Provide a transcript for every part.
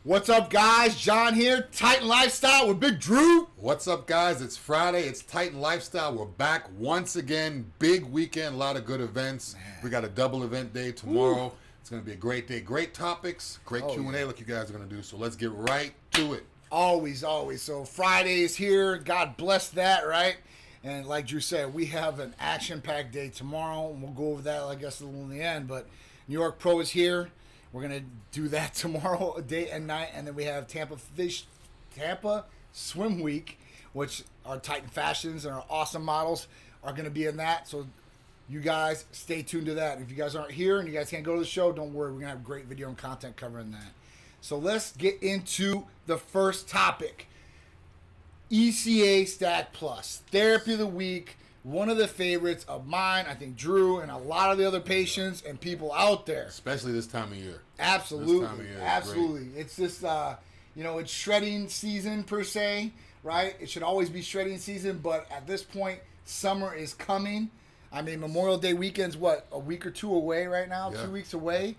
What's up, guys? John here, Titan Lifestyle with Big Dru. What's up, guys? It's Friday. It's Titan Lifestyle. We're back once again. Big weekend, a lot of good events. Man. We got a double event day tomorrow. Ooh. It's going to be a great day. Great topics, great Q&A like you guys are going to do. So let's get right to it. Always. So Friday is here. God bless that, right? And like Drew said, we have an action-packed day tomorrow. And we'll go over that, I guess, a little in the end. But New York Pro is here. We're going to do that tomorrow, day and night. And then we have Tampa Swim Week, which our Titan fashions and our awesome models are going to be in that. So you guys stay tuned to that. If you guys aren't here and you guys can't go to the show, don't worry. We're going to have great video and content covering that. So let's get into the first topic. ECA Stack Plus, Therapy of the Week. One of the favorites of mine, I think Drew, and a lot of the other patients and people out there. Especially this time of year. Absolutely. This time of year Absolutely. It's just, it's shredding season per se, right? It should always be shredding season, but at this point, summer is coming. I mean, Memorial Day weekend's a week or two away right now, 2 weeks away.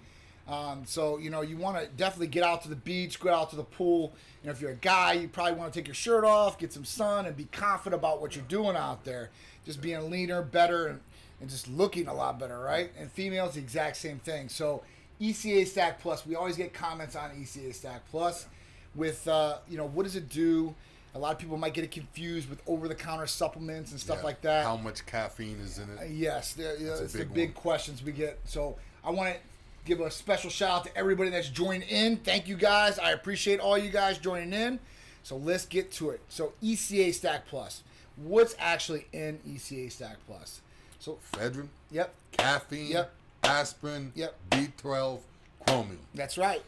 So, you want to definitely get out to the beach, go out to the pool. If you're a guy, you probably want to take your shirt off, get some sun, and be confident about what you're doing out there. Just being leaner, better, and just looking a lot better, right? And females, the exact same thing. So, ECA Stack Plus, we always get comments on ECA Stack Plus with, what does it do? A lot of people might get it confused with over-the-counter supplements and stuff like that. How much caffeine is in it? Yes, it's the big questions we get. So, I want to give a special shout out to everybody that's joined in. Thank you guys. I appreciate all you guys joining in. So let's get to it. So ECA Stack Plus. What's actually in ECA Stack Plus? So ephedrine. Yep. Caffeine. Yep. Aspirin. Yep. B12. Chromium. That's right.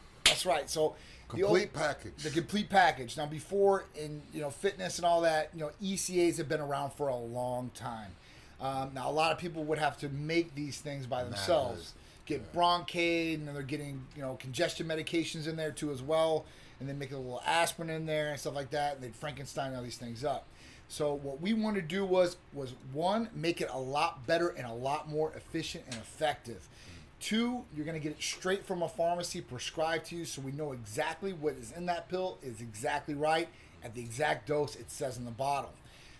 So complete package. The complete package. Now before in fitness and all that, ECAs have been around for a long time. Now a lot of people would have to make these things by themselves. Get Broncaid, and then they're getting congestion medications in there too as well, and then make a little aspirin in there and stuff like that, and they'd Frankenstein all these things up. So what we wanted to do was one, make it a lot better and a lot more efficient and effective. Two, you're going to get it straight from a pharmacy prescribed to you, so we know exactly what is in that pill is exactly right at the exact dose it says in the bottle.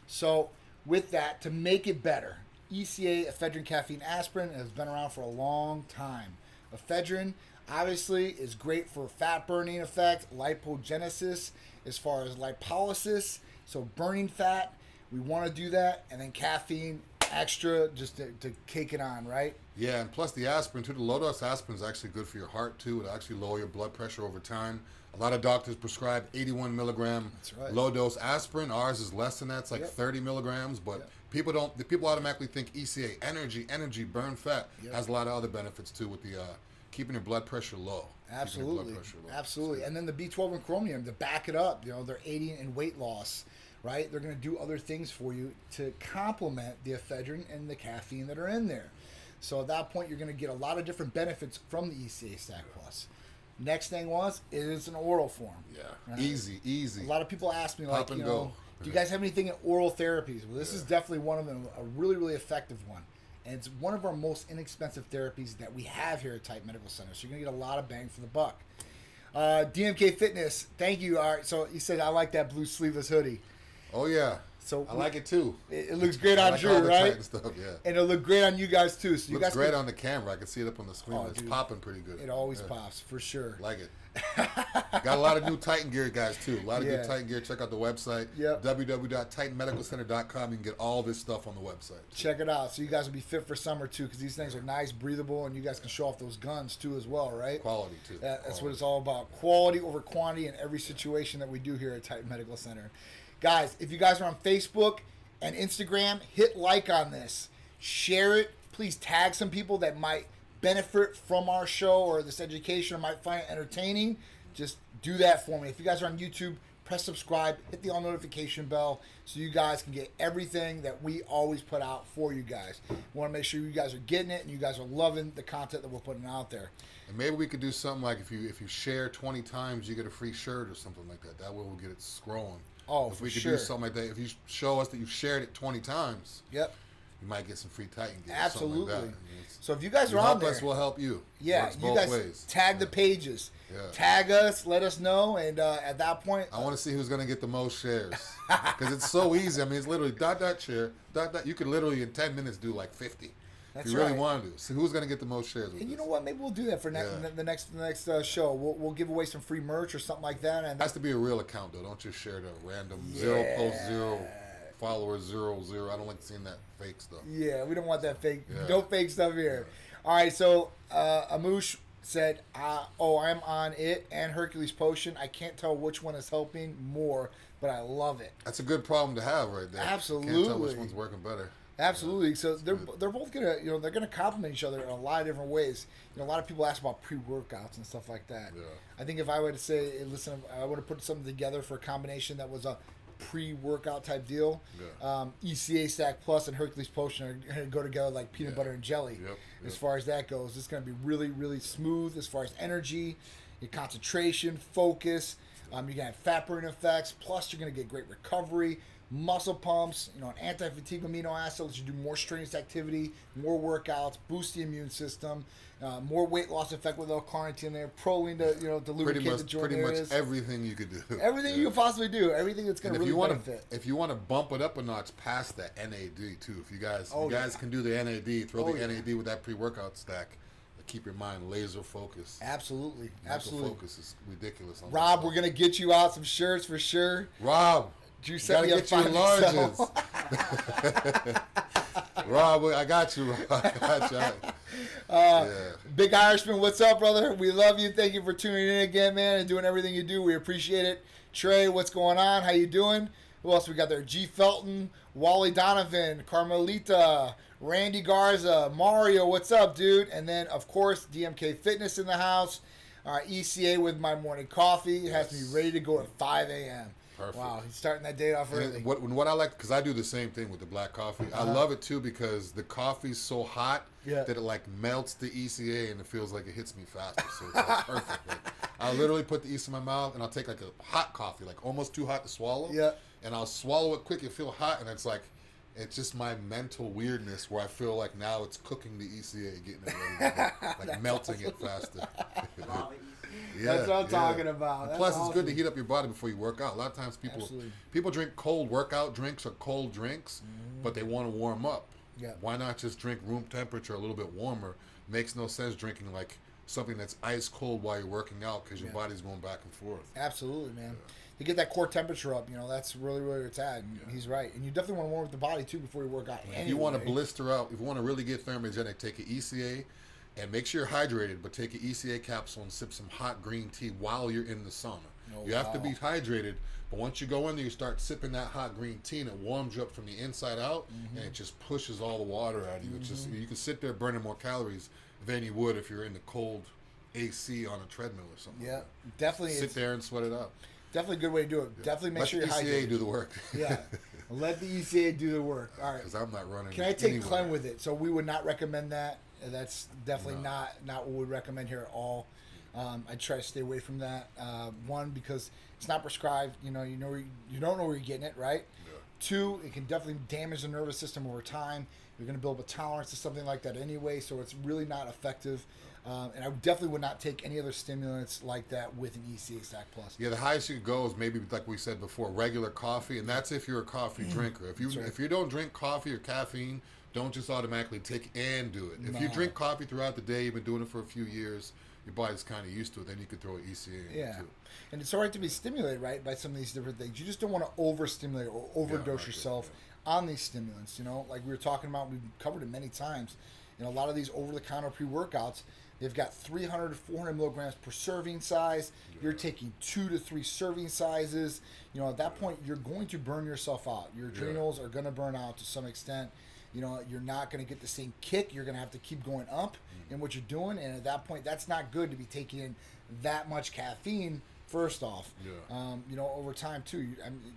So with that, to make it better, ECA, ephedrine, caffeine, aspirin has been around for a long time. Ephedrine, obviously, is great for fat burning effect, lipogenesis, as far as lipolysis, so burning fat. We want to do that. And then caffeine, extra, just to cake it on, right? Yeah, and plus the aspirin, too. The low-dose aspirin is actually good for your heart, too. It'll actually lower your blood pressure over time. A lot of doctors prescribe 81 milligram low-dose aspirin. Ours is less than that. It's like 30 milligrams, but people automatically think ECA, energy, burn fat, has a lot of other benefits, too, with the keeping your blood pressure low. Absolutely. Absolutely. And then the B12 and chromium, to back it up, they're aiding in weight loss, right? They're going to do other things for you to complement the ephedrine and the caffeine that are in there. So at that point, you're going to get a lot of different benefits from the ECA Stack Plus. Next thing it is an oral form. Yeah, right? Easy. A lot of people ask me, Pop and go. Do you guys have anything in oral therapies? Well, this is definitely one of them, a really, really effective one. And it's one of our most inexpensive therapies that we have here at Titan Medical Center. So you're going to get a lot of bang for the buck. DMK Fitness, thank you. All right, so he said, I like that blue sleeveless hoodie. Oh, yeah. So I like it too. It looks great on Drew, right? Stuff, yeah. And it'll look great on you guys too. So you looks guys great on the camera. I can see it up on the screen. It's popping pretty good. It always pops for sure. Like it. Got a lot of new Titan gear, guys, too. A lot of good Titan gear. Check out the website. www.titanmedicalcenter.com. You can get all this stuff on the website. Check it out. So you guys will be fit for summer too, because these things are nice, breathable, and you guys can show off those guns too as well, right? Quality too. That's what it's all about. Quality over quantity in every situation that we do here at Titan Medical Center. Guys, if you guys are on Facebook and Instagram, hit like on this. Share it. Please tag some people that might benefit from our show or this education or might find it entertaining. Just do that for me. If you guys are on YouTube, press subscribe, hit the all notification bell so you guys can get everything that we always put out for you guys. We want to make sure you guys are getting it and you guys are loving the content that we're putting out there. And maybe we could do something like if you share 20 times, you get a free shirt or something like that. That way we'll get it scrolling. Oh, if we could do something like that, if you show us that you've shared it 20 times, you might get some free Titan gear. Absolutely. Like that. So if you guys are on help there, us, we'll help you. Yeah, Works you both guys ways. tag the pages. Yeah. Tag us, let us know, and at that point, I want to see who's going to get the most shares. Because it's so easy. I mean, it's literally share, You could literally in 10 minutes do like 50. That's if you really right. want to. So who's going to get the most shares? And you know what? Maybe we'll do that for the next show. We'll give away some free merch or something like that. And it has to be a real account though. Don't just share the random 0 post 0 followers 0 0. I don't like seeing that fake stuff. Yeah, we don't want that fake. Yeah. No fake stuff here. Yeah. All right, so Amouche said, I'm on it and Hercules Potion. I can't tell which one is helping more, but I love it. That's a good problem to have right there. Absolutely. Can't tell which one's working better. Absolutely. Yeah, so they're both gonna they're gonna complement each other in a lot of different ways. A lot of people ask about pre-workouts and stuff like that. Yeah. I think if I were to say, listen, I would have put something together for a combination that was a pre-workout type deal. Yeah. ECA Stack Plus and Hercules Potion are going to go together like peanut butter and jelly. Yep. As far as that goes, it's going to be really, really smooth as far as energy, your concentration, focus. You're going to have fat burning effects. Plus, you're going to get great recovery, muscle pumps. An anti-fatigue amino acid lets you do more strenuous activity, more workouts, boost the immune system. More weight loss effect with L-carnitine there, proline to lubricate the joint areas. Pretty much everything you could do. Everything you could possibly do. Everything that's going to really benefit. If you want to bump it up a notch past the NAD too, if you guys can do the NAD, throw the NAD with that pre-workout stack. Keep your mind laser focused. Absolutely. Mental focus is ridiculous. Rob, we're going to get you out some shirts for sure. Rob, Drew gotta get you larges. Rob, I got you. I got you. Big Irishman, what's up, brother? We love you. Thank you for tuning in again, man, and doing everything you do. We appreciate it. Trey, what's going on? How you doing? Who else we got there? G. Felton, Wally Donovan, Carmelita, Randy Garza, Mario, what's up, dude? And then, of course, DMK Fitness in the house. ECA with my morning coffee. It has me ready to go at 5 a.m. Perfect. Wow, he's starting that day off early. What I like, because I do the same thing with the black coffee. I love it too because the coffee's so hot that it like melts the ECA and it feels like it hits me faster. So it's like perfect. Like, I'll literally put the ECA in my mouth and I'll take like a hot coffee, like almost too hot to swallow. Yeah. And I'll swallow it quick. It feel hot and it's like, it's just my mental weirdness where I feel like now it's cooking the ECA, getting it ready to go, like melting it faster. That's what I'm talking about. Plus, it's good to heat up your body before you work out. A lot of times people drink cold workout drinks or cold drinks, but they want to warm up. Yeah. Why not just drink room temperature, a little bit warmer? Makes no sense drinking like something that's ice cold while you're working out because your body's going back and forth. Absolutely, man. To get that core temperature up, that's really where it's at. And he's right. And you definitely want to warm up the body, too, before you work out. If you want to blister out, if you want to really get thermogenic, take an ECA and make sure you're hydrated, but take an ECA capsule and sip some hot green tea while you're in the sauna. You have to be hydrated, but once you go in there, you start sipping that hot green tea and it warms you up from the inside out and it just pushes all the water out of you. It's just, you can sit there burning more calories than you would if you're in the cold AC on a treadmill or something. Yeah, definitely. Sit there and sweat it out. Definitely a good way to do it. Yeah. Definitely make sure you're hydrated. Let the ECA do the work. Yeah. Let the ECA do the work. All right. Because I'm not running. Can I take Clem with it? So we would not recommend that. That's definitely not what we recommend here at all. I try to stay away from that. One, because it's not prescribed. You don't know where you're getting it, right? Yeah. Two, it can definitely damage the nervous system over time. You're going to build up a tolerance to something like that anyway, so it's really not effective. And I definitely would not take any other stimulants like that with an ECA Stack Plus. Yeah, the highest you could go is maybe, like we said before, regular coffee, and that's if you're a coffee drinker. If you don't drink coffee or caffeine, don't just automatically take and do it. If you drink coffee throughout the day, you've been doing it for a few years, your body's kind of used to it, then you could throw an ECA in it too. And it's all right to be stimulated, right, by some of these different things. You just don't want to overstimulate or overdose yourself on these stimulants. Like we were talking about, we've covered it many times. A lot of these over-the-counter pre-workouts, they've got 300 to 400 milligrams per serving size. You're taking 2 to 3 serving sizes. At that point, you're going to burn yourself out. Your adrenals are going to burn out to some extent. You're not going to get the same kick. You're going to have to keep going up in what you're doing. And at that point, that's not good to be taking in that much caffeine First off, you know, over time too,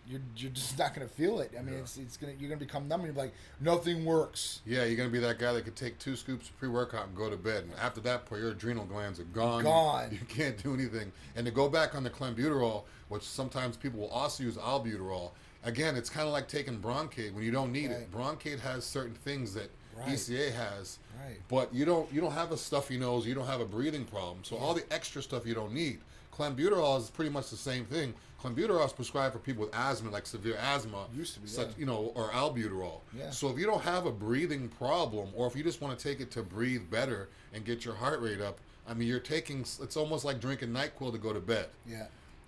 you're just not gonna feel it. I mean, you're gonna become numb. And you're like, nothing works. Yeah, you're gonna be that guy that could take 2 scoops of pre-workout and go to bed, and after that point, your adrenal glands are gone. You can't do anything. And to go back on the clenbuterol, which sometimes people will also use albuterol. Again, it's kind of like taking Broncaid when you don't need it. Broncaid has certain things that ECA has, but you don't have a stuffy nose, you don't have a breathing problem. So all the extra stuff you don't need. Clenbuterol is pretty much the same thing. Clenbuterol is prescribed for people with asthma, like severe asthma, used to be, you know, or albuterol. So if you don't have a breathing problem, or if you just want to take it to breathe better and get your heart rate up, I mean, you're taking, it's almost like drinking NyQuil to go to bed.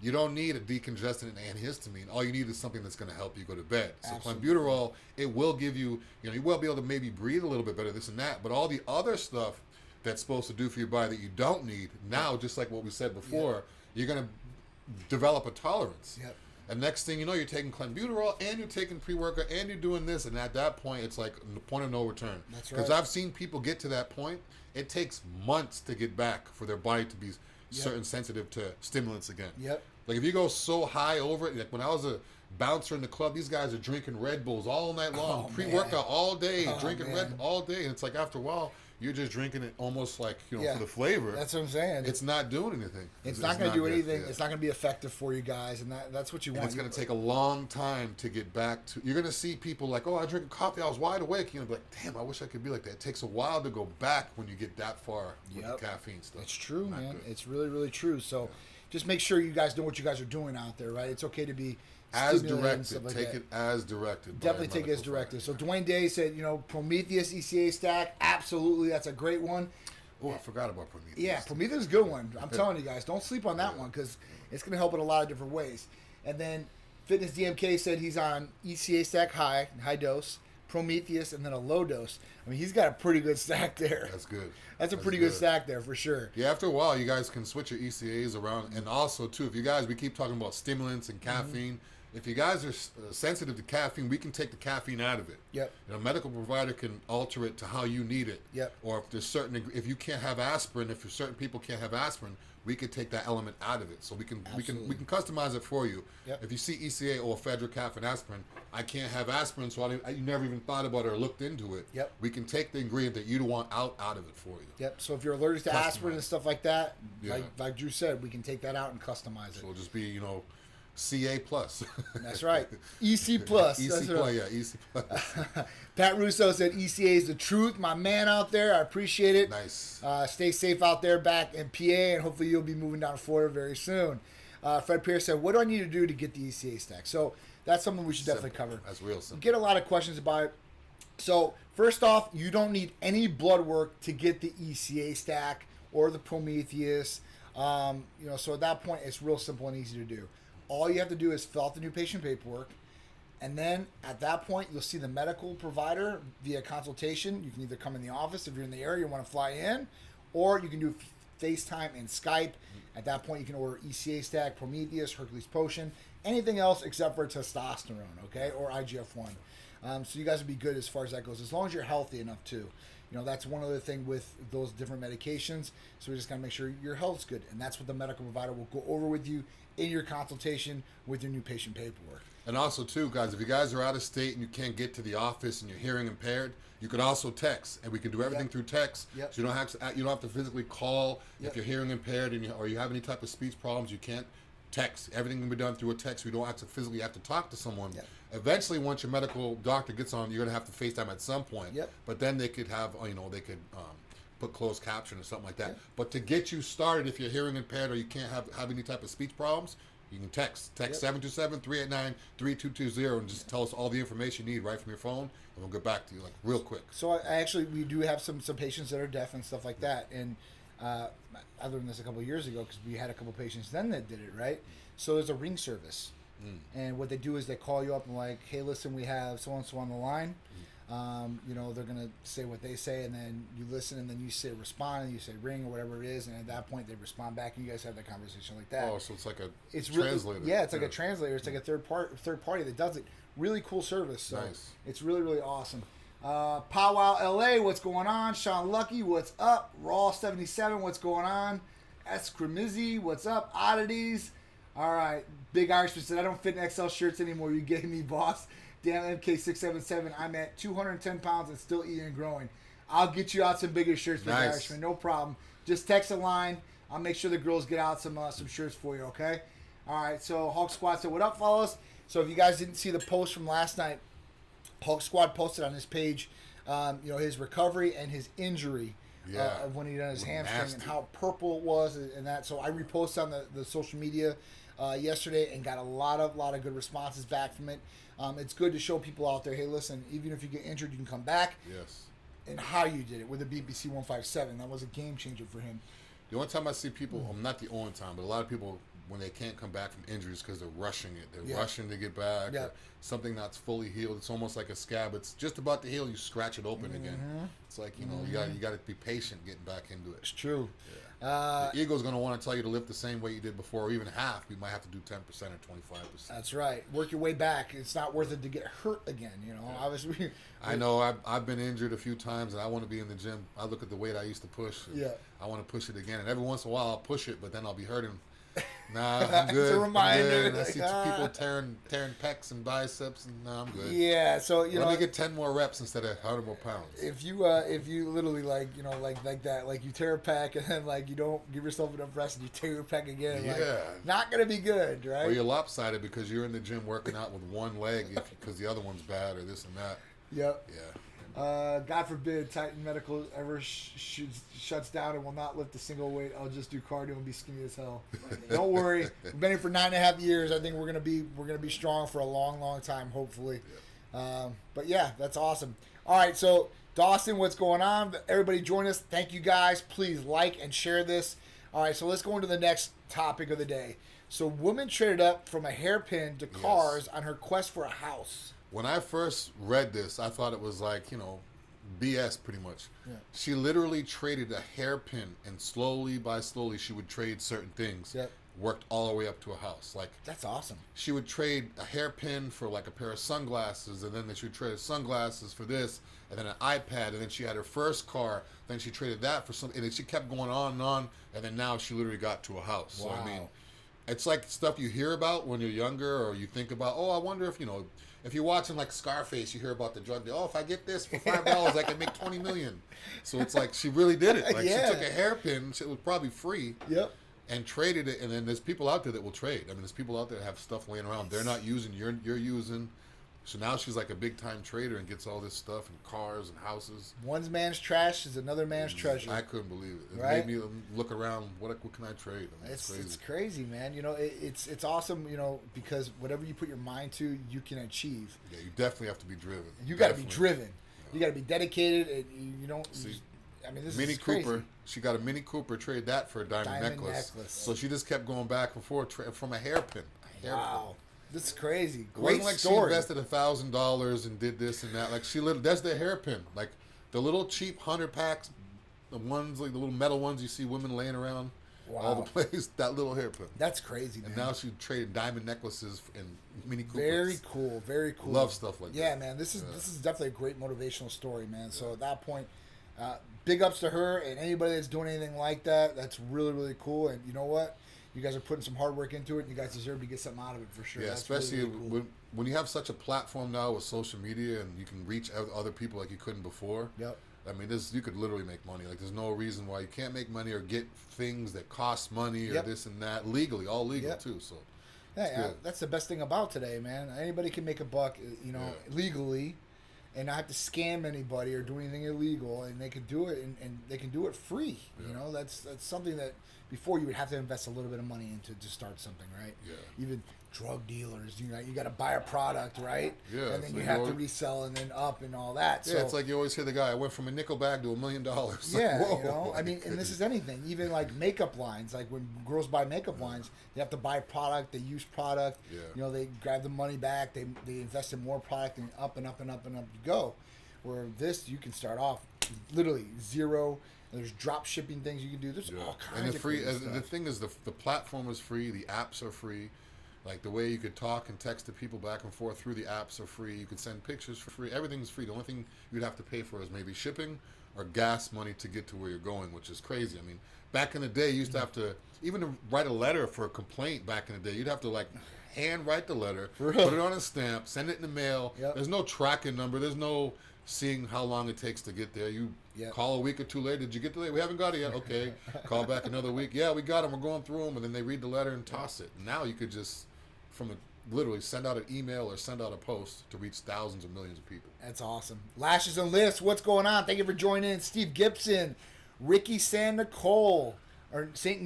You don't need a decongestant and antihistamine. All you need is something that's going to help you go to bed. So clenbuterol, it will give you, you know, you will be able to maybe breathe a little bit better, this and that, but all the other stuff that's supposed to do for your body that you don't need, now, just like what we said before, you're going to develop a tolerance. And next thing you know, you're taking clenbuterol and you're taking pre-workout and you're doing this, and at that point, it's like the point of no return. Because I've seen people get to that point. It takes months to get back for their body to be certain sensitive to stimulants again. Like if you go so high over it, like when I was a bouncer in the club, these guys are drinking Red Bulls all night long, pre-workout all day, drinking Red all day, and it's like after a while, you're just drinking it almost like, you know, for the flavor. That's what I'm saying. It's not doing anything. It's not going to do anything. It's not going to be effective for you guys, and that's what you want. It's going to take a long time to get back to. You're going to see people like, oh, I drink coffee, I was wide awake. You're going to be like, damn, I wish I could be like that. It takes a while to go back when you get that far with the caffeine stuff. It's true, man. Good. It's really, really true. So just make sure you guys know what you guys are doing out there, right? It's okay to be as directed. Like take it as directed. Definitely take it as directed. So Dwayne Day said, you know, Prometheus ECA Stack, absolutely, that's a great one. Oh, I forgot about Prometheus. Yeah, Prometheus is a good one. I'm telling you guys, don't sleep on that one because it's going to help in a lot of different ways. And then Fitness DMK said he's on ECA Stack high dose, Prometheus, and then a low dose. I mean, he's got a pretty good stack there. That's good. That's a pretty good stack there for sure. Yeah, after a while, you guys can switch your ECAs around. And also, too, if you guys, we keep talking about stimulants and caffeine. If you guys are sensitive to caffeine, we can take the caffeine out of it. You know, a medical provider can alter it to how you need it. Or if there's certain, if you can't have aspirin, if certain people can't have aspirin, we could take that element out of it. So we can customize it for you. If you see ECA or ephedrocaf and aspirin, I can't have aspirin, so you never even thought about it or looked into it. We can take the ingredient that you don't want out of it for you. So if you're allergic to aspirin and stuff like that, like Drew said, we can take that out and customize it. So it'll just be, you know, CA plus. That's right. EC plus. EC plus, EC plus. Pat Russo said ECA is the truth. My man out there. I appreciate it. Nice. Stay safe out there back in PA, and hopefully you'll be moving down to Florida very soon. Fred Pierce said, what do I need to do to get the ECA stack? So that's something we should definitely cover. That's real simple. Get a lot of questions about it. So first off, you don't need any blood work to get the ECA stack or the Prometheus. You know, so at that point, it's real simple and easy to do. All you have to do is fill out the new patient paperwork, and then at that point, you'll see the medical provider via consultation. You can either come in the office if you're in the area, you want to fly in, or you can do FaceTime and Skype. At that point, you can order ECA Stack, Prometheus, Hercules Potion, anything else except for testosterone, okay, or IGF-1. So you guys will be good as far as that goes, as long as you're healthy enough too. You know, that's one other thing with those different medications. So we just got to make sure your health's good, and that's what the medical provider will go over with you in your consultation with your new patient paperwork. And also, too, guys, if you guys are out of state and you can't get to the office and you're hearing impaired, you could also text, and we can do everything through text. So you don't have to physically call if you're hearing impaired or you have any type of speech problems. You can't text. Everything can be done through a text. We don't have to physically have to talk to someone. Eventually, once your medical doctor gets on, you're going to have to FaceTime at some point. But then they could have, you know, they could put closed caption or something like that. But to get you started, if you're hearing impaired or you can't have any type of speech problems, you can text 727-389-3220 and just tell us all the information you need right from your phone, and we'll get back to you like real quick. So we do have some patients that are deaf and stuff like that, and I learned this a couple of years ago because we had a couple of patients then that did it, right? So there's a ring service, and what they do is they call you up and like, hey, listen, we have so-and-so on the line. You know, they're going to say what they say, and then you listen, and then you say respond, and you say ring or whatever it is, and at that point they respond back, and you guys have that conversation like that. Oh, so it's like a translator. Really, it's like a translator. It's like a third party that does it. Really cool service. So it's really, really awesome. Powwow LA, what's going on? Sean Lucky, what's up? Raw 77, what's going on? S. Cremizzi, what's up? Oddities. All right. Big Irishman said, I don't fit in XL shirts anymore. You getting me, boss? Dan MK677, I'm at 210 pounds and still eating and growing. I'll get you out some bigger shirts, Big Irishman. No problem. Just text a line. I'll make sure the girls get out some shirts for you, okay? All right. So Hulk Squad said, what up, fellas? So if you guys didn't see the post from last night, Hulk Squad posted on his page, his recovery and his injury of when he done his hamstring and how purple it was and that. So I reposted on the social media yesterday and got a lot of good responses back from it. It's good to show people out there, hey, listen, even if you get injured, you can come back. Yes. And how you did it with the BBC 157, that was a game changer for him. The only time I see people, not the only time, but a lot of people, when they can't come back from injuries because they're rushing it. They're rushing to get back. Or something that's fully healed. It's almost like a scab. It's just about to heal. You scratch it open again. It's like, you got to be patient getting back into it. It's true. Yeah. The ego's going to want to tell you to lift the same weight you did before, or even half. You might have to do 10% or 25%. That's right. Work your way back. It's not worth it to get hurt again. Obviously. I know. I've been injured a few times, and I want to be in the gym. I look at the weight I used to push. I want to push it again, and every once in a while I'll push it, but then I'll be hurting. Nah, I'm good. It's a reminder. I see people tearing pecs and biceps, and I'm good. Yeah, so let me get 10 more reps instead of 100 more pounds. If you literally like that, like you tear a pec and then you don't give yourself enough rest and you tear your pec again, not gonna be good, right? Or you're lopsided because you're in the gym working out with one leg because the other one's bad or this and that. Yep. Yeah. God forbid Titan Medical ever shuts down and will not lift a single weight. I'll just do cardio and be skinny as hell. Don't worry. We've been here for 9.5 years. I think we're gonna be strong for a long time, hopefully. But yeah, that's awesome. All right, so Dawson, what's going on? Everybody join us. Thank you guys. Please like and share this. All right, so let's go into the next topic of the day. So woman traded up from a hairpin to cars on her quest for a house. When I first read this, I thought it was like, BS pretty much. Yeah. She literally traded a hairpin, and slowly she would trade certain things. Yep. Worked all the way up to a house. Like, that's awesome. She would trade a hairpin for like a pair of sunglasses, and then she would trade sunglasses for this, and then an iPad, and then she had her first car, then she traded that for something, and then she kept going on and on, and then now she literally got to a house. Wow. So, I mean, it's like stuff you hear about when you're younger, or you think about, I wonder if you're watching like Scarface, you hear about the drug deal. If I get this for $5, I can make $20 million. So it's like she really did it. Like she took a hairpin, it was probably free. Yep. And traded it, and then there's people out there that will trade. I mean, there's people out there that have stuff laying around. They're not using, you're using. So now she's like a big time trader and gets all this stuff and cars and houses. One man's trash is another man's treasure. I couldn't believe it. It made me look around. What can I trade? I mean, it's crazy. It's crazy, man. It's awesome. Because whatever you put your mind to, you can achieve. Yeah, you definitely have to be driven. You got to be driven. Yeah. You got to be dedicated. And you don't. See, this Mini is crazy. Cooper. She got a Mini Cooper. Trade that for a diamond necklace. So she just kept going back and forth from a hairpin. Wow. This is crazy. Great it wasn't like story. She invested $1,000 and did this and that. Like that's the hairpin. Like the little cheap 100 packs, the ones like the little metal ones you see women laying around all the place. That little hairpin. That's crazy, man. And now she traded diamond necklaces and Mini Coopers. Very cool. Very cool. Love stuff like that. Yeah, man. This is definitely a great motivational story, man. So at that point, big ups to her and anybody that's doing anything like that. That's really, really cool. And you know what? You guys are putting some hard work into it, and you guys deserve to get something out of it for sure. Yeah, that's especially really, really cool. when you have such a platform now with social media, and you can reach other people like you couldn't before. Yep. I mean, you could literally make money. Like, there's no reason why you can't make money or get things that cost money or this and that legally, all legal too. So, that's the best thing about today, man. Anybody can make a buck, legally, and not have to scam anybody or do anything illegal, and they can do it, and they can do it free. Yeah. That's something that before you would have to invest a little bit of money into to start something, right? Yeah. Even drug dealers, you got to buy a product, right? Yeah. And then you have to resell and then up and all that. Yeah, it's like you always hear the guy, I went from a nickel bag to $1 million. Yeah, like, I mean, and this is anything. Even like makeup lines, like when girls buy makeup lines, they have to buy product, they use product. Yeah. They grab the money back, they invest in more product, and up and up and up and up you go. Where this, you can start off literally zero. There's drop shipping things you can do. There's all kinds of free. The thing is, the platform is free. The apps are free. Like the way you could talk and text to people back and forth through the apps are free. You can send pictures for free. Everything's free. The only thing you'd have to pay for is maybe shipping or gas money to get to where you're going, which is crazy. I mean, back in the day, you used to have to, even to write a letter for a complaint back in the day, you'd have to like hand write the letter, put it on a stamp, send it in the mail. There's no tracking number. There's no seeing how long it takes to get there. You call a week or two later. Did you get the letter? We haven't got it yet. Okay. Call back another week. Yeah, we got them. We're going through them. And then they read the letter and toss it. Now you could just, literally send out an email or send out a post to reach thousands of millions of people. That's awesome. Lashes and Lifts, what's going on? Thank you for joining in. Steve Gibson, Ricky San Nicole, or San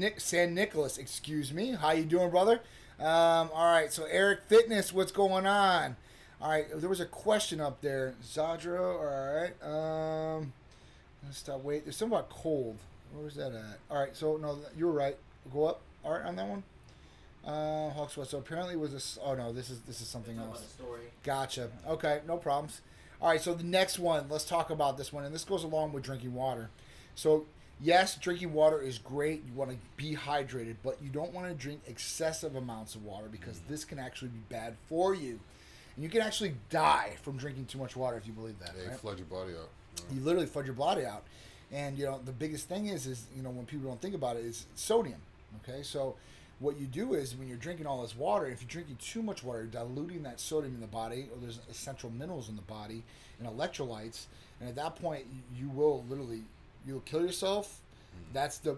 Nicholas, excuse me. How you doing, brother? All right, so Eric Fitness, what's going on? All right, there was a question up there. Zadra, all right. Let's stop, wait. There's something about cold. Where was that at? All right, so, no, you were right. Go up, all right, on that one. Hawks West. So apparently it was this. Oh no, this is something else. Story. Gotcha. Okay, no problems. All right, so the next one. Let's talk about this one, and this goes along with drinking water. So yes, drinking water is great. You want to be hydrated, but you don't want to drink excessive amounts of water because this can actually be bad for you, and you can actually die from drinking too much water if you believe that. Yeah, you flood your body out. You literally flood your body out, and the biggest thing is when people don't think about it is sodium. Okay, so what you do is when you're drinking all this water, if you're drinking too much water, you're diluting that sodium in the body, or there's essential minerals in the body and electrolytes, and at that point you'll kill yourself. That's the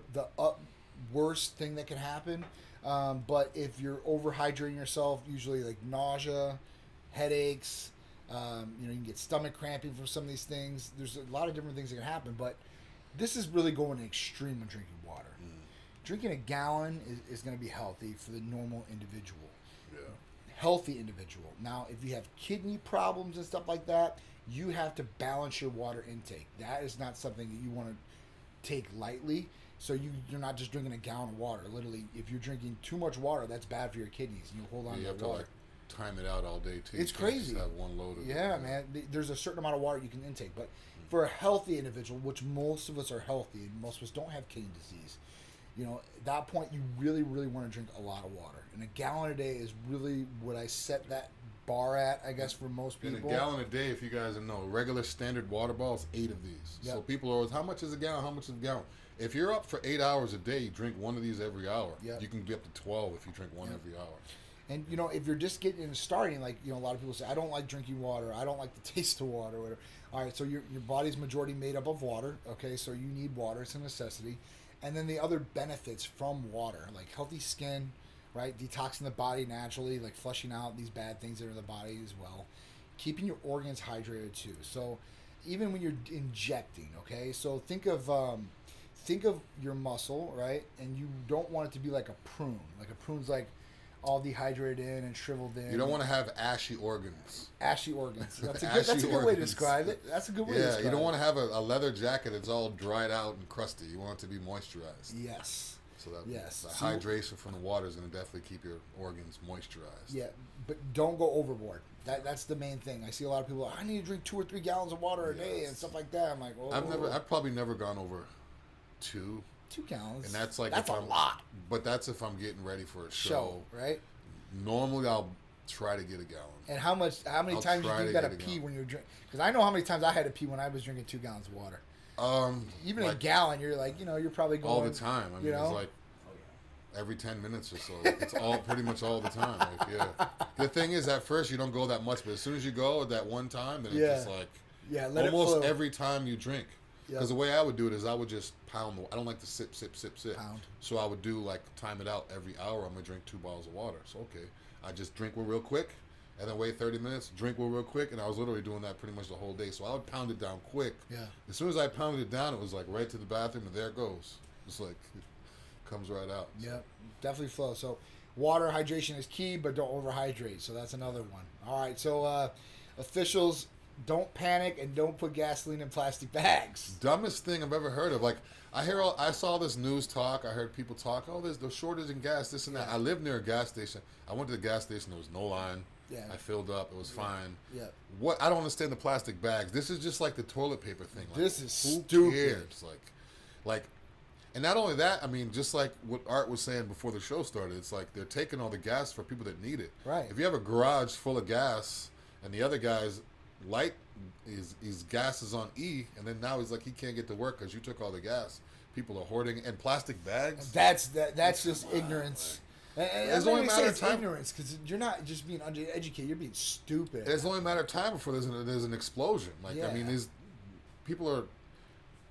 worst thing that can happen. But if you're overhydrating yourself, usually like nausea, headaches, you can get stomach cramping from some of these things. There's a lot of different things that can happen, but this is really going to extreme when drinking water. Drinking a gallon is going to be healthy for the normal individual. Yeah. Healthy individual. Now, if you have kidney problems and stuff like that, you have to balance your water intake. That is not something that you want to take lightly. So you're not just drinking a gallon of water. Literally, if you're drinking too much water, that's bad for your kidneys. And you hold on to that water. Time it out all day too. It's crazy. Just have one load of man. There's a certain amount of water you can intake. But for a healthy individual, which most of us are healthy, and most of us don't have kidney disease, at that point, you really, really want to drink a lot of water. And a gallon a day is really what I set that bar at, I guess, for most people. And a gallon a day, if you guys know, regular standard water ball is 8 of these. Yep. So people are always, how much is a gallon? How much is a gallon? If you're up for 8 hours a day, you drink one of these every hour. Yep. You can get up to 12 if you drink one every hour. And, if you're just getting and starting, like, a lot of people say, I don't like drinking water. I don't like the taste of water or whatever. All right, so your body's majority made up of water, okay? So you need water. It's a necessity. And then the other benefits from water, like healthy skin, right? Detoxing the body naturally, like flushing out these bad things that are in the body as well. Keeping your organs hydrated too. So even when you're injecting, okay? So think of your muscle, right? And you don't want it to be like a prune. Like a prune's like all dehydrated in and shriveled in. You don't want to have ashy organs. Ashy organs. That's a good way to describe it. That's a good way to describe it. Yeah, you don't want to have a leather jacket that's all dried out and crusty. You want it to be moisturized. Yes. So that the hydration from the water is going to definitely keep your organs moisturized. Yeah, but don't go overboard. That's the main thing. I see a lot of people, I need to drink 2 or 3 gallons of water a day and stuff like that. I'm like, I've probably never gone over 2. 2 gallons. And that's like a lot. But that's if I'm getting ready for a show. Right? Normally I'll try to get a gallon. And how many times do you think you got to pee when you're drinking? Because I know how many times I had to pee when I was drinking 2 gallons of water. Even a gallon, you're like, you're probably going all the time. I mean, it's like every 10 minutes or so. It's all pretty much all the time. Like, yeah. The thing is, at first you don't go that much, but as soon as you go that one time, then it's just like almost every time you drink. Because the way I would do it is I would just pound I don't like to sip. Pound. So I would do time it out every hour. I'm gonna drink 2 bottles of water. So I just drink one real quick, and then wait 30 minutes, drink one real quick, and I was literally doing that pretty much the whole day. So I would pound it down quick. Yeah. As soon as I pounded it down, it was like right to the bathroom, and there it goes. It's like it comes right out. So. Yeah, definitely flow. So water hydration is key, but don't overhydrate. So that's another one. All right. So officials, don't panic and don't put gasoline in plastic bags. Dumbest thing I've ever heard of. Like I saw this news talk. I heard people talk. Oh, there's the shortage in gas. This and that. I live near a gas station. I went to the gas station. There was no line. Yeah. I filled up. It was fine. Yeah. I don't understand the plastic bags. This is just like the toilet paper thing. Like, this is stupid. Cares? Like, and not only that. I mean, just like what Art was saying before the show started. It's like they're taking all the gas for people that need it. Right. If you have a garage full of gas and the other guys light, his gas is on E, and then now he's like, he can't get to work because you took all the gas. People are hoarding and plastic bags. That's just ignorance. And it's only a matter of time. Ignorance, because you're not just being undereducated; you're being stupid. It's only a matter of time before there's an explosion. Like, yeah. I mean, these people are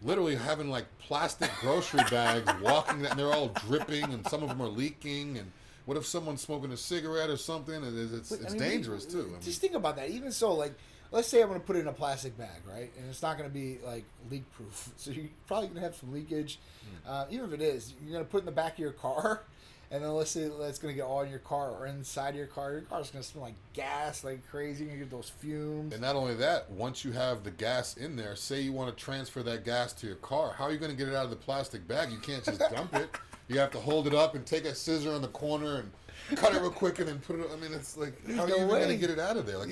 literally having like plastic grocery bags walking, and they're all dripping, and some of them are leaking. And what if someone's smoking a cigarette or something? And it's dangerous too. Just think about that. Even so, like, let's say I'm going to put it in a plastic bag, right? And it's not going to be like leak proof, so you're probably going to have some leakage. Even if it is, you're going to put it in the back of your car. And then let's say it's going to get all in your car or inside of your car. Your car's going to smell like gas like crazy. You're going to get those fumes. And not only that, once you have the gas in there, say you want to transfer that gas to your car, how are you going to get it out of the plastic bag? You can't just dump it. You have to hold it up and take a scissor in the corner and cut it real quick and then put it. I mean, it's like, how are you even going to get it out of there? Like,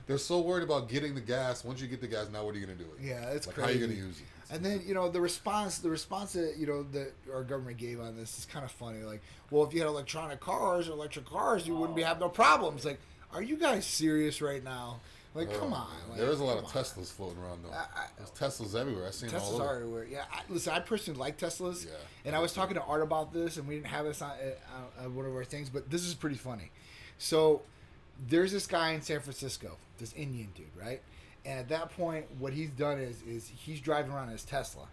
they're so worried about getting the gas. Once you get the gas, now what are you going to do with it? Yeah, it's like, crazy. How are you going to use it? And then, the response that, that our government gave on this is kind of funny. Like, well, if you had electric cars, you wouldn't have no problems. Like, are you guys serious right now? Like, come on. Like, there is a lot of Teslas floating around, though. There's Teslas everywhere. I've seen them all over. Teslas are everywhere. Yeah. Listen, I personally like Teslas. Yeah. And I was talking to Art about this, and we didn't have this on one of our things, but this is pretty funny. So, there's this guy in San Francisco, this Indian dude, right? And at that point, what he's done is he's driving around his Tesla.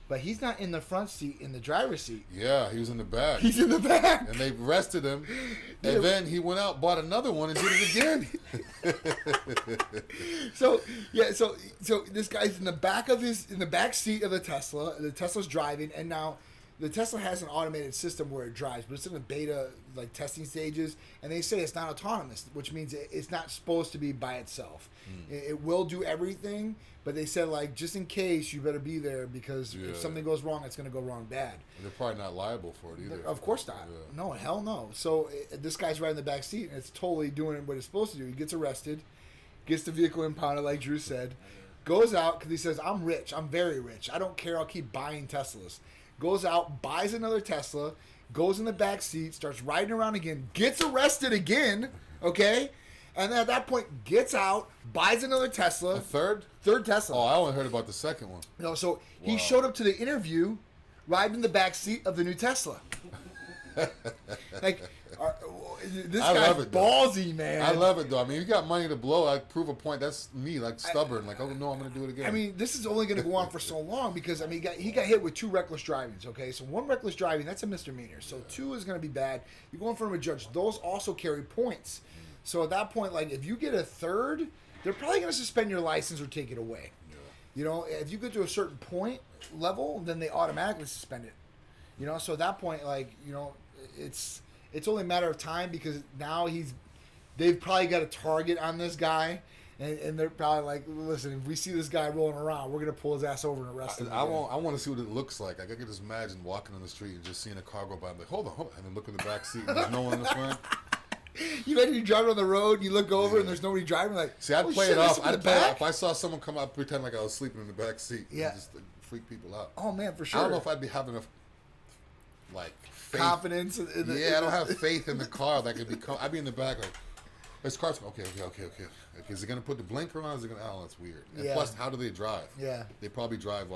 But he's not in the front seat, in the driver's seat. Yeah, he was in the back. He's in the back. And they arrested him. And then he went out, bought another one, and did it again. So this guy's in the back seat of the Tesla. The Tesla's driving, and now the Tesla has an automated system where it drives, but it's in the beta testing stages, and they say it's not autonomous, which means it's not supposed to be by itself. It will do everything, but they said just in case you better be there because if something goes wrong, it's going to go wrong bad. And they're probably not liable for it either. Of course not. Yeah. No, hell no. So this guy's riding in the back seat, and it's totally doing what it's supposed to do. He gets arrested, gets the vehicle impounded, like Dru said, goes out because he says, "I'm rich. I'm very rich. I don't care. I'll keep buying Teslas." Goes out, buys another Tesla, goes in the back seat, starts riding around again, gets arrested again, okay? And then at that point, gets out, buys another Tesla. A third? Third Tesla. Oh, I only heard about the second one. No, so he showed up to the interview riding in the back seat of the new Tesla. This guy's ballsy, man. I love it, though. I mean, you got money to blow. I prove a point. That's me, stubborn. Oh, no, I'm going to do it again. I mean, this is only going to go on for so long because, he got hit with 2 reckless drivings, okay? So 1 reckless driving, that's a misdemeanor. So 2 is going to be bad. You're going in front of a judge. Those also carry points. So at that point, if you get a third, they're probably going to suspend your license or take it away. Yeah. If you get to a certain point level, then they automatically suspend it. So at that point, it's only a matter of time because now they've probably got a target on this guy, and they're probably listen, if we see this guy rolling around, we're gonna pull his ass over and arrest him. I want to see what it looks like. I can just imagine walking on the street and just seeing a car go by. I'm like, hold on, and then look in the back seat and there's no one in the front. You imagine you driving on the road, you look over and there's nobody driving. See, I'd play it off. I'd play it. If I saw someone come out, pretend like I was sleeping in the back seat. Yeah, and just freak people out. Oh man, for sure. I don't know if I'd be having enough faith. Confidence. I don't have faith in the car that could be. I'd be in the back this car's okay. Is it gonna put the blinker on? Is it gonna? Oh, that's weird. And plus, how do they drive? Yeah, they probably drive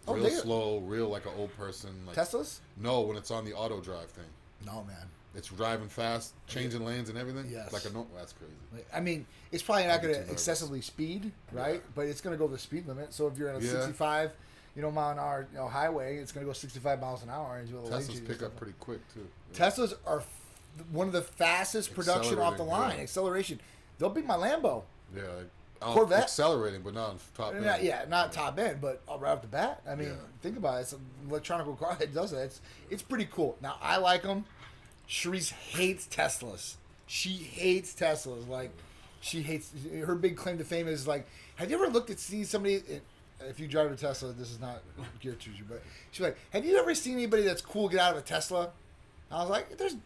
real slow, real like an old person. Teslas? No, when it's on the auto drive thing. No, man. It's driving fast, changing lanes and everything. Yes. That's crazy. I mean, it's probably not going to excessively speed, right? Yeah. But it's going to go the speed limit. So if you're in a 65, mile an hour highway, it's going to go 65 miles an hour. And Teslas pick up pretty quick too. Yeah. Teslas are one of the fastest production off the line. Yeah. Acceleration. They'll beat my Lambo. Yeah. Corvette. Accelerating, but not on top end. Not top end, but right off the bat. I mean, think about it. It's an electronic car that does that. It's pretty cool. Now, I like them. Cherise hates Teslas. She hates Teslas. She hates. Her big claim to fame is have you ever looked at see somebody? If you drive a Tesla, this is not geared to you, but she's like, have you ever seen anybody that's cool get out of a Tesla? I was like, there's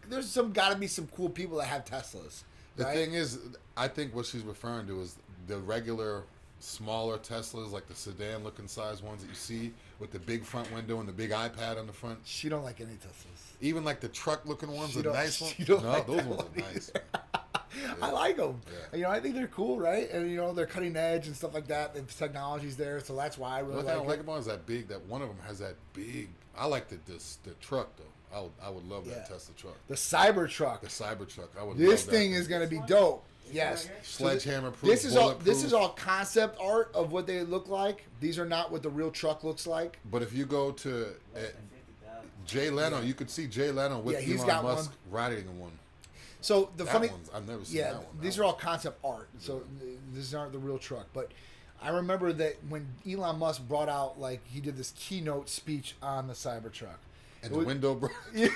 got to be some cool people that have Teslas. The thing is, I think what she's referring to is the regular smaller Teslas, like the sedan-looking size ones that you see with the big front window and the big iPad on the front. She don't like any Teslas. Even the truck-looking ones, the nice ones. Those ones are nice. I like them. them. Yeah. I think they're cool, right? And they're cutting edge and stuff like that. The technology's there, so that's why I really One like thing it. I like about it is that big. That one of them has that big. I like the truck though. I would love that Tesla truck. The Cybertruck. The Cybertruck. I would. This love thing that is going to be dope. Yes. Sledgehammer proof. This is all concept art of what they look like. These are not what the real truck looks like. But if you go to Jay Leno, you could see Jay Leno with Elon Musk riding in one. So I've never seen that one. These are all concept art. So these aren't the real truck. But I remember that when Elon Musk brought out, like, he did this keynote speech on the Cybertruck. And the window broke. It's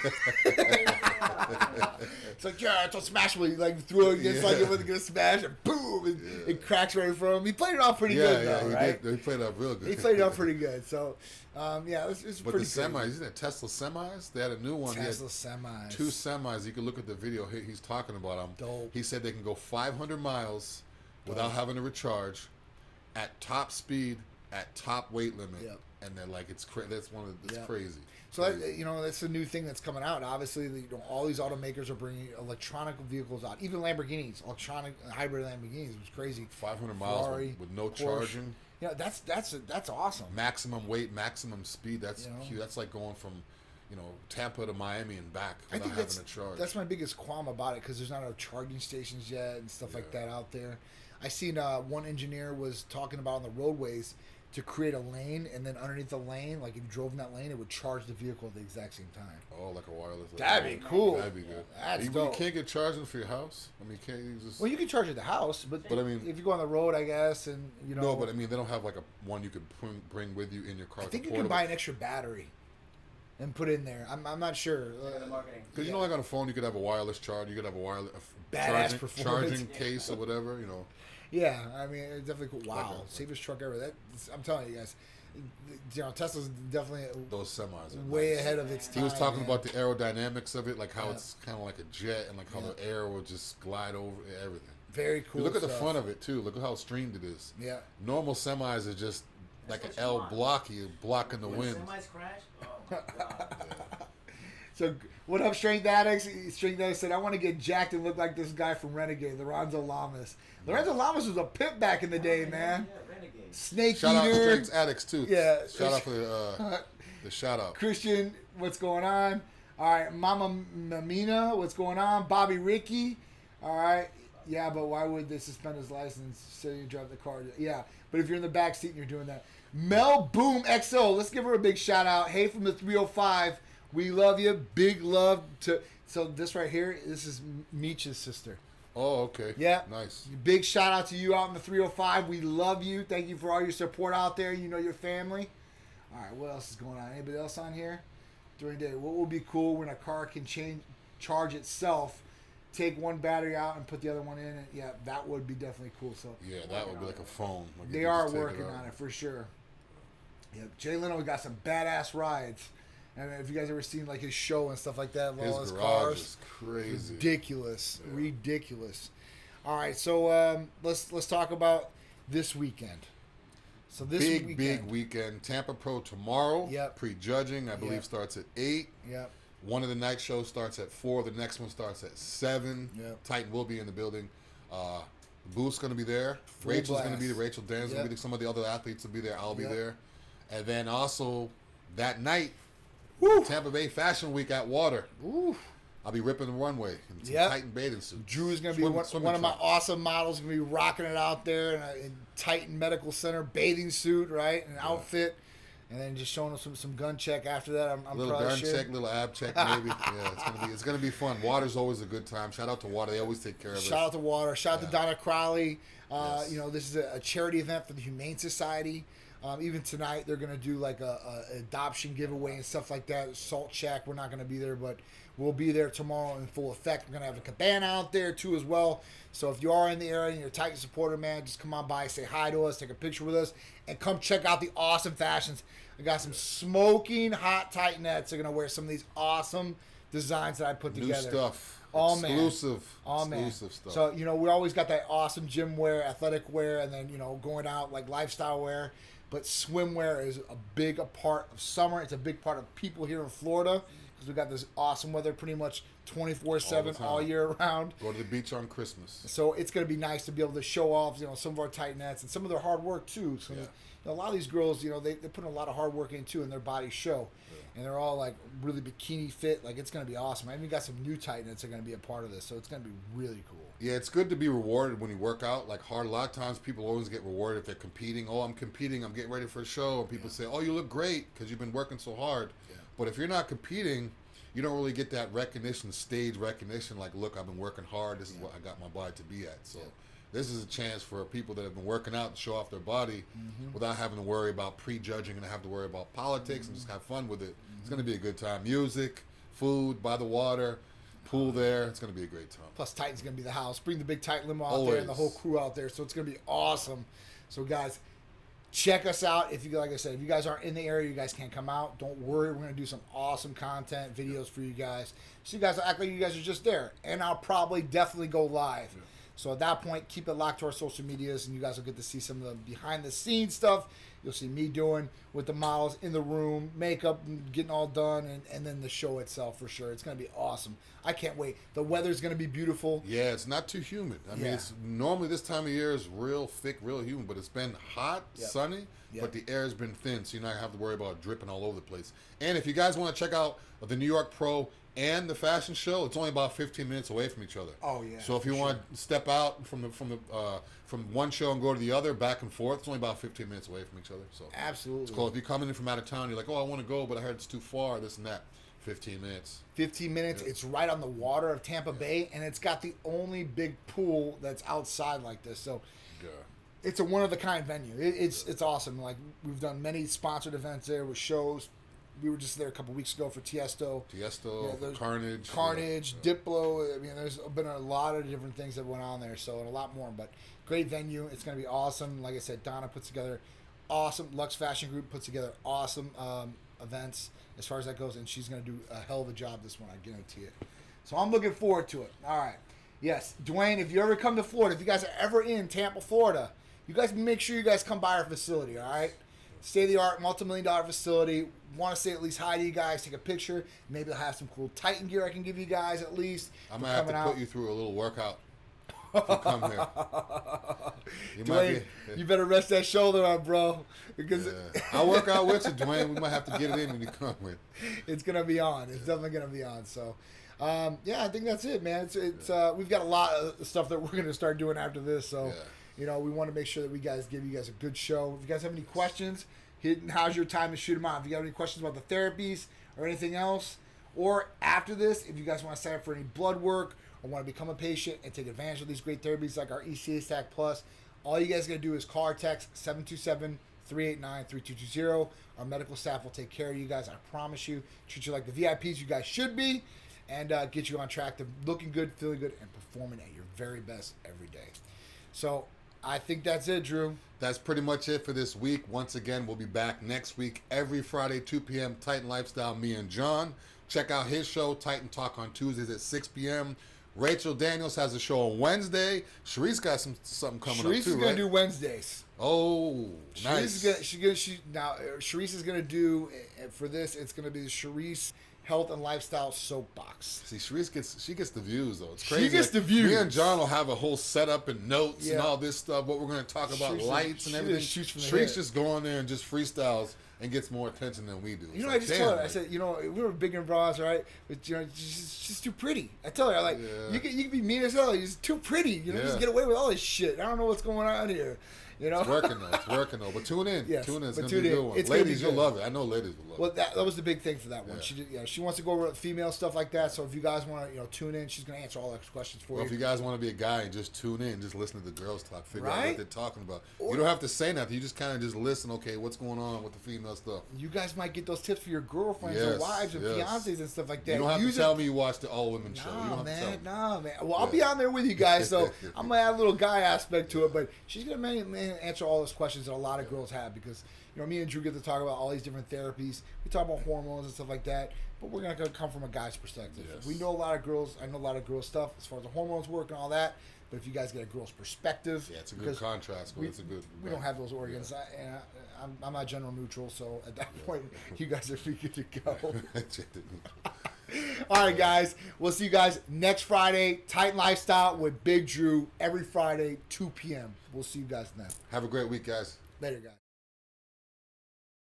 like, it's a smashable. Like, threw it against, like it wasn't going to smash, and boom, it cracks right in front of him. He played it off pretty good, though, right? He played it off real good. He played it off pretty good. So, it's but pretty the semis, isn't it Tesla semis? They had a new one. Tesla semis. 2 semis. You can look at the video he's talking about them. Dope. He said they can go 500 miles without having to recharge at top speed, at top weight limit. Yep. And they're like, it's crazy. So that's a new thing that's coming out. Obviously, all these automakers are bringing electronic vehicles out. Even Lamborghinis, electronic hybrid Lamborghinis, was crazy. 500 miles Ferrari, with no Porsche. charging. Yeah, that's awesome. Maximum weight, maximum speed. That's cute. That's like going from, Tampa to Miami and back without having to charge. That's my biggest qualm about it, because there's not enough charging stations yet and stuff like that out there. I seen one engineer was talking about on the roadways to create a lane, and then underneath the lane, like if you drove in that lane, it would charge the vehicle at the exact same time. Oh, like a wireless. That'd be cool. That'd be good. That's you dope. can't get charging for your house. I mean, can't you just? Well, you can charge at the house, but I mean, if you go on the road, I guess, and No, but I mean, they don't have like one you could bring with you in your car. I think you can buy an extra battery and put in there. I'm not sure. Because like on a phone, you could have a wireless charge. You could have a wireless charging case or whatever. Yeah, I mean, it's definitely cool. Wow, safest truck ever. I'm telling you guys, Tesla's definitely those semis are way ahead of its time. He was talking about the aerodynamics of it, like how it's kind of like a jet, and like how the air will just glide over everything. Very cool. You look at the front of it too. Look at how streamed it is. Yeah. Normal semis are just like an L blocking the wind. Semis crash. Oh my god. So, what up, Strength Addicts? Strength Addicts said, I want to get jacked and look like this guy from Renegade, Lorenzo Lamas. Lorenzo Lamas was a pimp back in the day, man. Yeah, Renegade. Snake Shout out Eater. Strength Addicts, too. Yeah. Shout out for the shout out. Christian, what's going on? All right. Mama Mamina, what's going on? Bobby Ricky. All right. Yeah, but why would they suspend his license so you drive the car? Yeah, but if you're in the back seat and you're doing that. Mel Boom XO, let's give her a big shout out. Hey, from the 305. We love you. Big love to. So this right here, this is Meech's sister. Oh, okay. Yeah. Nice. Big shout out to you out in the 305. We love you. Thank you for all your support out there. Your family. All right. What else is going on? Anybody else on here? During the day, what would be cool when a car can charge itself? Take one battery out and put the other one in. And yeah, that would be definitely cool. So yeah, that would be like a phone. Like they are working on it for sure. Yeah, Jay Leno got some badass rides. And if you guys ever seen like his show and stuff like that, his garage cars, is crazy, ridiculous. All right, so let's talk about this weekend. So this big weekend. Tampa Pro tomorrow. Yep. Prejudging, I believe, starts at 8. Yep. One of the night shows starts at 4. The next one starts at 7. Yep. Titan will be in the building. The booth's going to be there. Full Rachel's blast. going to be there. Rachel Dan's going to be there. Some of the other athletes will be there. I'll be there. And then also that night, Tampa Bay Fashion Week at Water. Ooh. I'll be ripping the runway in some Titan bathing suits. Drew is going to be one of my awesome models. Going to be rocking it out there in Titan Medical Center bathing suit, right? An outfit. And then just showing us some gun check after that. I'm little probably gun check, little ab check, maybe. It's gonna be fun. Water's always a good time. Shout out to Water; they always take care of us. Shout out to Water. Shout out to Donna Crowley. This is a charity event for the Humane Society. Even tonight, they're gonna do like a adoption giveaway and stuff like that. Salt Shack. We're not gonna be there, but we'll be there tomorrow in full effect. We're gonna have a cabana out there too as well. So if you are in the area and you're a Titan supporter, man, just come on by, say hi to us, take a picture with us, and come check out the awesome fashions. I got some smoking hot Titanettes. They're gonna wear some of these awesome designs that I put together. New stuff. Exclusive stuff. So, we always got that awesome gym wear, athletic wear, and then, going out like lifestyle wear. But swimwear is a big part of summer. It's a big part of people here in Florida because we got this awesome weather pretty much 24/7 all year round. Go to the beach on Christmas. So it's going to be nice to be able to show off, some of our tightinettes and some of their hard work too. So a lot of these girls, they put a lot of hard work into and their bodies show. And they're all like really bikini fit. Like it's going to be awesome. I even got some new tightinettes that are going to be a part of this. So it's going to be really cool. Yeah, it's good to be rewarded when you work out like hard. A lot of times people always get rewarded if they're competing. Oh, I'm competing. I'm getting ready for a show. And people say, oh, you look great because you've been working so hard. Yeah. But if you're not competing, you don't really get that recognition, stage recognition. Like, look, I've been working hard. This is what I got my body to be at. So this is a chance for people that have been working out to show off their body without having to worry about prejudging and have to worry about politics and just have fun with it. It's going to be a good time. Music, food, by the water, pool there. It's going to be a great time. Plus, Titan's going to be the house. Bring the big Titan limo out there and the whole crew out there. So it's going to be awesome. So, guys, check us out. If you, like I said, if you guys aren't in the area, you guys can't come out. Don't worry. We're going to do some awesome content, videos for you guys. So you guys will act like you guys are just there. And I'll probably definitely go live. Yeah. So at that point, keep it locked to our social medias, and you guys will get to see some of the behind-the-scenes stuff. You'll see me doing with the models in the room, makeup, getting all done, and then the show itself for sure. It's going to be awesome. I can't wait. The weather's going to be beautiful. Yeah, it's not too humid. I mean, it's normally this time of year is real thick, real humid, but it's been hot, sunny, but the air has been thin, so you're not going to have to worry about dripping all over the place. And if you guys want to check out the New York Pro and the fashion show, it's only about 15 minutes away from each other. Oh yeah. So if you want to step out from one show and go to the other, back and forth, it's only about 15 minutes away from each other. So absolutely, it's cool. If you're coming in from out of town, you're like, oh, I want to go, but I heard it's too far. This and that. 15 minutes. 15 minutes. Yeah. It's right on the water of Tampa Bay, and it's got the only big pool that's outside like this. So it's a one of a kind venue. It's awesome. Like we've done many sponsored events there with shows. We were just there a couple weeks ago for Tiesto, Carnage, Diplo. I mean, there's been a lot of different things that went on there, so and a lot more. But great venue. It's going to be awesome. Like I said, Donna puts together awesome. Lux Fashion Group puts together awesome events as far as that goes, and she's going to do a hell of a job this one, I guarantee it. So I'm looking forward to it. All right. Yes, Dwayne, if you ever come to Florida, if you guys are ever in Tampa, Florida, you guys make sure you guys come by our facility, all right? State-of-the-art, multi-million-dollar facility. Want to say at least hi to you guys, take a picture. Maybe I'll have some cool Titan gear I can give you guys at least. I'm going to have to put you through a little workout if you come here. Dwayne, you better rest that shoulder out, bro. Because I'll work out with you, Dwayne. We might have to get it in when you come with. It's going to be on. It's definitely going to be on. So, I think that's it, man. We've got a lot of stuff that we're going to start doing after this. So, we want to make sure that we give you guys a good show. If you guys have any questions, how's your time to shoot them out? If you have any questions about the therapies or anything else, or after this, if you guys want to sign up for any blood work or want to become a patient and take advantage of these great therapies like our ECA Stack Plus, all you guys got to do is call or text 727-389-3220. Our medical staff will take care of you guys. I promise you. Treat you like the VIPs you guys should be, and get you on track to looking good, feeling good, and performing at your very best every day. So I think that's it, Drew. That's pretty much it for this week. Once again, we'll be back next week, every Friday, 2 p.m., Titan Lifestyle, me and John. Check out his show, Titan Talk, on Tuesdays at 6 p.m. Rachel Daniels has a show on Wednesday. Sharice got something coming up, too, Sharice is going to do Wednesdays. Oh, nice. Sharice is going to do, for this, it's going to be the Sharice Health and Lifestyle Soapbox. See, Sharice gets the views, though. It's crazy. She gets the views. Me and John will have a whole setup and notes and all this stuff, what we're going to talk about, lights and everything. Sharice just go on there and just freestyles and gets more attention than we do. I just told her, I said, we were big in bras, right? But, she's too pretty. I tell her, you can be mean as hell. You're just too pretty. Just get away with all this shit. I don't know what's going on here. It's working though. But tune in. Yes, tune in. It's going to be a good one. Ladies, you'll love it. I know ladies will love it. Well, that was the big thing for that one. She wants to go over female stuff like that. So if you guys want to, tune in, she's going to answer all those questions for you. If you guys want to be a guy and just tune in, just listen to the girls talk, figure out what they're talking about. You don't have to say nothing. You just kind of just listen. Okay, what's going on with the female stuff? You guys might get those tips for your girlfriends or wives or fiancés and stuff like that. You don't have to tell me you watched the All Women show. Nah, man. Well, I'll be on there with you guys, so I'm going to add a little guy aspect to it. But she's going to answer all those questions that a lot of girls have, because me and Drew get to talk about all these different therapies. We talk about hormones and stuff like that, but we're gonna come from a guy's perspective. We know a lot of girls. I know a lot of girls stuff as far as the hormones work and all that. But if you guys get a girl's perspective, it's a good contrast. We don't have those organs. I'm not gender neutral, so at that point, you guys are free to go. All right, guys. We'll see you guys next Friday. Titan Lifestyle with Big Dru every Friday, 2 p.m. We'll see you guys then. Have a great week, guys. Later, guys.